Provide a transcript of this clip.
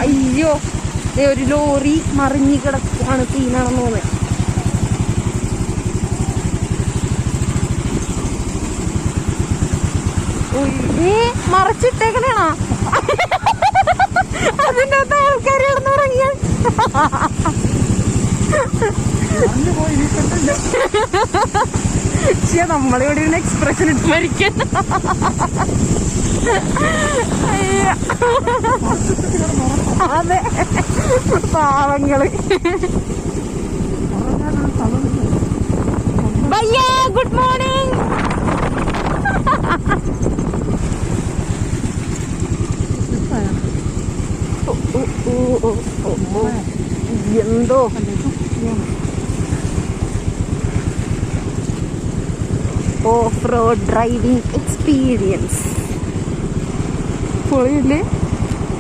അയ്യോ, ഒരു ലോറി മറിഞ്ഞു കിടക്കാണ്, സീനാണെന്ന് തോന്നുന്നത്. മറച്ചിട്ടേക്കണേണോ? അതിൻ്റെ അകത്ത് ആൾക്കാർ കിടന്നു തുടങ്ങിയ. പക്ഷേ നമ്മളിവിടെ ഒരു എക്സ്പ്രഷൻ ഇട്ട് മരിക്കണം. അതെ, പാവങ്ങള്. ഭയ്യ ഗുഡ് മോർണിംഗ്. എന്തോ ഓഫ് റോഡ് ഡ്രൈവിംഗ് എക്സ്പീരിയൻസ് പൊളിയില്ലേ?